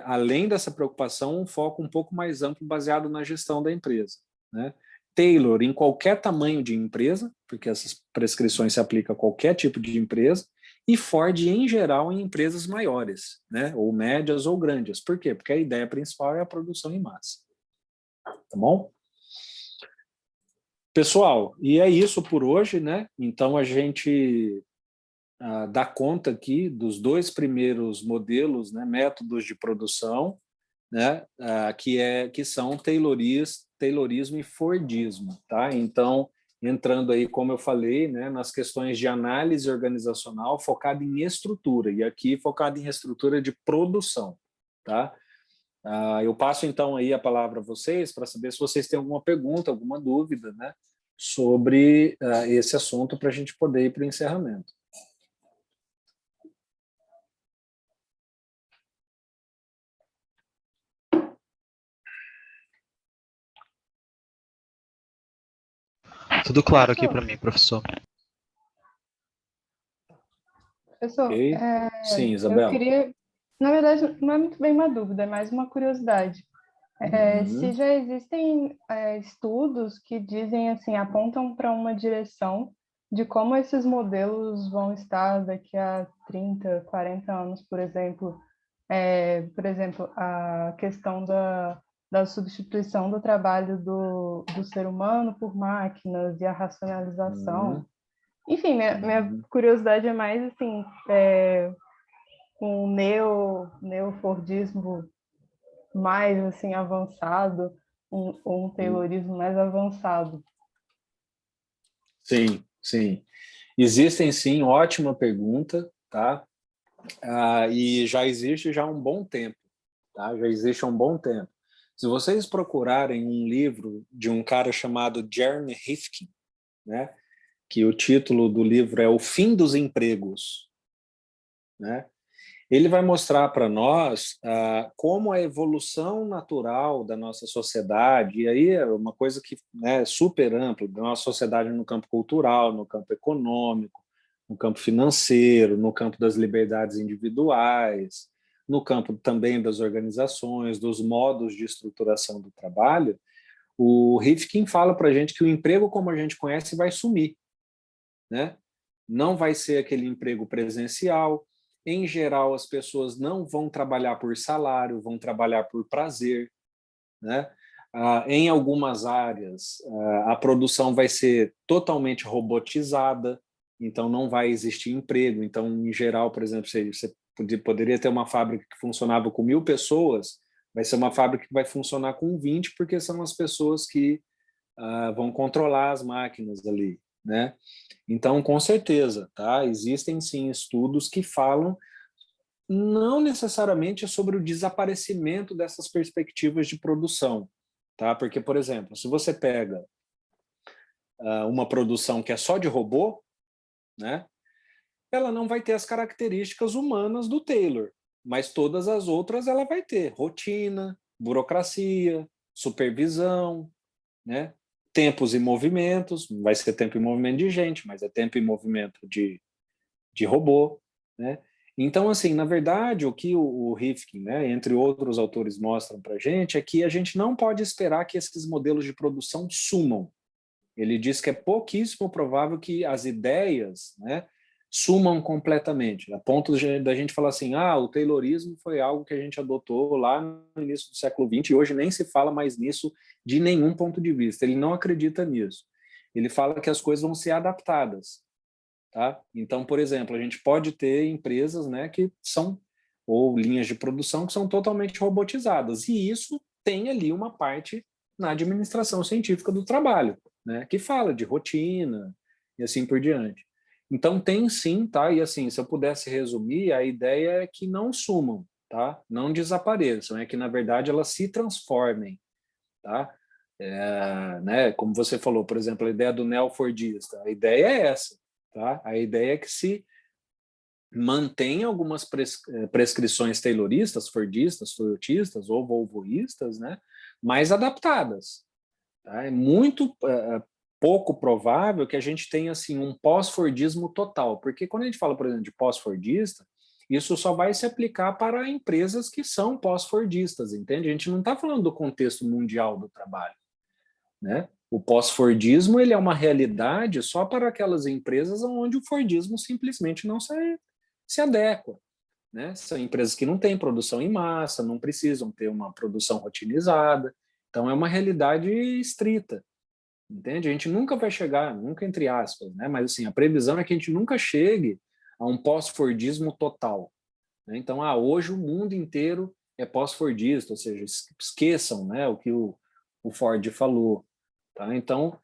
além dessa preocupação, um foco um pouco mais amplo baseado na gestão da empresa, né? Taylor em qualquer tamanho de empresa, porque essas prescrições se aplicam a qualquer tipo de empresa, e Ford em geral em empresas maiores, né? Ou médias ou grandes. Por quê? Porque a ideia principal é a produção em massa. Tá bom? Pessoal, e é isso por hoje, né? Então a gente dá conta aqui dos dois primeiros modelos, né, métodos de produção, né, que são Taylorismo e Fordismo, tá? Então, entrando aí, como eu falei, né, nas questões de análise organizacional focada em estrutura, e aqui focada em estrutura de produção, tá? Eu passo então aí a palavra a vocês para saber se vocês têm alguma pergunta, alguma dúvida, né, sobre esse assunto para a gente poder ir para o encerramento. Tudo claro aqui para mim, professor. Professor, Ok? Sim, eu Isabela. queria, na verdade, não é muito bem uma dúvida, é mais uma curiosidade. Se já existem estudos que dizem assim, apontam para uma direção de como esses modelos vão estar daqui a 30, 40 anos, por exemplo. Por exemplo, a questão da substituição do trabalho do ser humano por máquinas e a racionalização. Enfim, minha curiosidade é mais assim, com o neofordismo mais assim avançado, um taylorismo mais avançado. Sim, sim. Existem sim, ótima pergunta, tá? E já existe já há um bom tempo, tá? Já existe há um bom tempo. Se vocês procurarem um livro de um cara chamado Jeremy Rifkin, né, que o título do livro é O Fim dos Empregos, né, ele vai mostrar para nós como a evolução natural da nossa sociedade, e aí é uma coisa que é super ampla, da nossa sociedade no campo cultural, no campo econômico, no campo financeiro, no campo das liberdades individuais, no campo também das organizações, dos modos de estruturação do trabalho. O Rifkin fala para a gente que o emprego como a gente conhece vai sumir, né? Não vai ser aquele emprego presencial. Em geral, as pessoas não vão trabalhar por salário, vão trabalhar por prazer, né? Em algumas áreas, a produção vai ser totalmente robotizada, então não vai existir emprego. Então, em geral, por exemplo, você poderia ter uma fábrica que funcionava com 1.000 pessoas, vai ser uma fábrica que vai funcionar com 20, porque são as pessoas que vão controlar as máquinas ali, né? Então, com certeza, tá? Existem sim estudos que falam não necessariamente sobre o desaparecimento dessas perspectivas de produção, tá? Porque, por exemplo, se você pega uma produção que é só de robô, né? Ela não vai ter as características humanas do Taylor, mas todas as outras ela vai ter: rotina, burocracia, supervisão, né? Tempos e movimentos, não vai ser tempo e movimento de gente, mas é tempo e movimento de robô, né? Então, assim, na verdade, o que o Rifkin, né, entre outros autores, mostram para a gente é que a gente não pode esperar que esses modelos de produção sumam. Ele diz que é pouquíssimo provável que as ideias, né, sumam completamente, a ponto da gente falar assim, o Taylorismo foi algo que a gente adotou lá no início do século XX e hoje nem se fala mais nisso de nenhum ponto de vista. Ele não acredita nisso. Ele fala que as coisas vão ser adaptadas. Tá? Então, por exemplo, a gente pode ter empresas, né, que são, ou linhas de produção que são totalmente robotizadas, e isso tem ali uma parte na administração científica do trabalho, né, que fala de rotina e assim por diante. Então tem sim, tá? E assim, se eu pudesse resumir, a ideia é que não sumam, tá? Não desapareçam, é que na verdade elas se transformem, tá? Né, como você falou, por exemplo, a ideia do neofordista, a ideia é essa, tá? A ideia é que se mantém algumas prescrições tayloristas, fordistas, toyotistas ou volvoístas, né, mais adaptadas. Tá? É muito pouco provável que a gente tenha assim, um pós-fordismo total, porque quando a gente fala, por exemplo, de pós-fordista, isso só vai se aplicar para empresas que são pós-fordistas, entende? A gente não está falando do contexto mundial do trabalho, né? O pós-fordismo ele é uma realidade só para aquelas empresas onde o fordismo simplesmente não se adequa, né? São empresas que não têm produção em massa, não precisam ter uma produção rotinizada, então é uma realidade estrita, entende? A gente nunca vai chegar, nunca entre aspas, né? Mas assim, a previsão é que a gente nunca chegue a um pós-fordismo total, né? Então, hoje o mundo inteiro é pós-fordista, ou seja, esqueçam, né, o que o Ford falou. Tá? Então,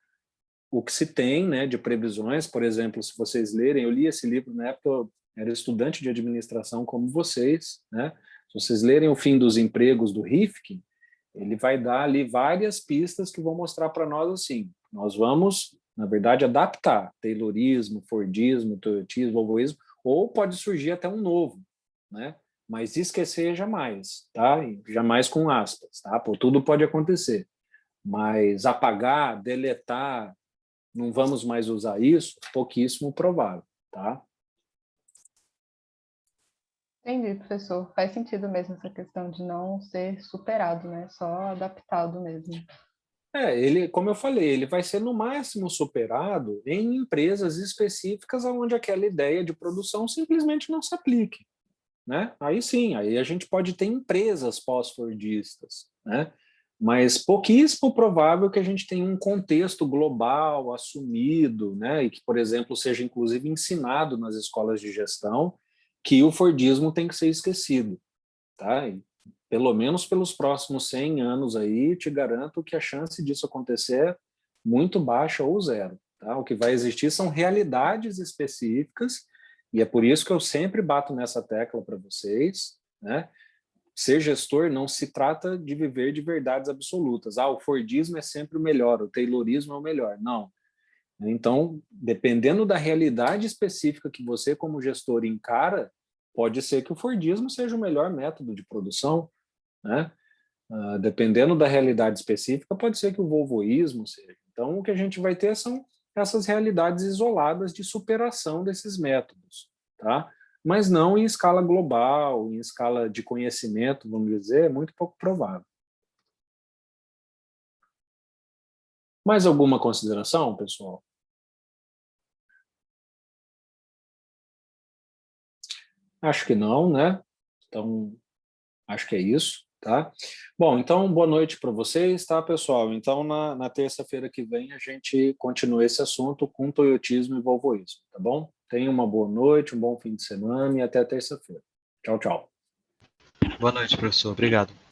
o que se tem, né, de previsões, por exemplo, se vocês lerem, eu li esse livro na época, eu era estudante de administração como vocês, né? Se vocês lerem O Fim dos Empregos, do Rifkin, ele vai dar ali várias pistas que vão mostrar para nós assim, nós vamos, na verdade, adaptar Taylorismo, Fordismo, Toyotismo, Volvoísmo, ou pode surgir até um novo, né? Mas esquecer jamais, tá? E jamais com aspas, tá? Por tudo pode acontecer. Mas apagar, deletar, não vamos mais usar isso, pouquíssimo provável, tá? Entendi, professor. Faz sentido mesmo essa questão de não ser superado, né? Só adaptado mesmo. Ele, como eu falei, ele vai ser no máximo superado em empresas específicas onde aquela ideia de produção simplesmente não se aplique, né? Aí sim, aí a gente pode ter empresas pós-fordistas, né? Mas pouquíssimo provável que a gente tenha um contexto global assumido, né? E que, por exemplo, seja inclusive ensinado nas escolas de gestão que o fordismo tem que ser esquecido, tá? E, pelo menos pelos próximos 100 anos aí, te garanto que a chance disso acontecer é muito baixa ou zero, tá? O que vai existir são realidades específicas e é por isso que eu sempre bato nessa tecla para vocês, né? ser gestor não se trata de viver de verdades absolutas. O Fordismo é sempre o melhor, o Taylorismo é o melhor. Não. Então, dependendo da realidade específica que você, como gestor, encara, pode ser que o Fordismo seja o melhor método de produção, né? Dependendo da realidade específica, pode ser que o volvoísmo seja. Então, o que a gente vai ter são essas realidades isoladas de superação desses métodos, tá? Mas não em escala global, em escala de conhecimento, vamos dizer, é muito pouco provável. Mais alguma consideração, pessoal? Acho que não, né? Então, acho que é isso, tá? Bom, então, boa noite para vocês, tá, pessoal? Então, na terça-feira que vem, a gente continua esse assunto com toyotismo e volvoísmo, tá bom? Tenha uma boa noite, um bom fim de semana e até terça-feira. Tchau, tchau. Boa noite, professor. Obrigado.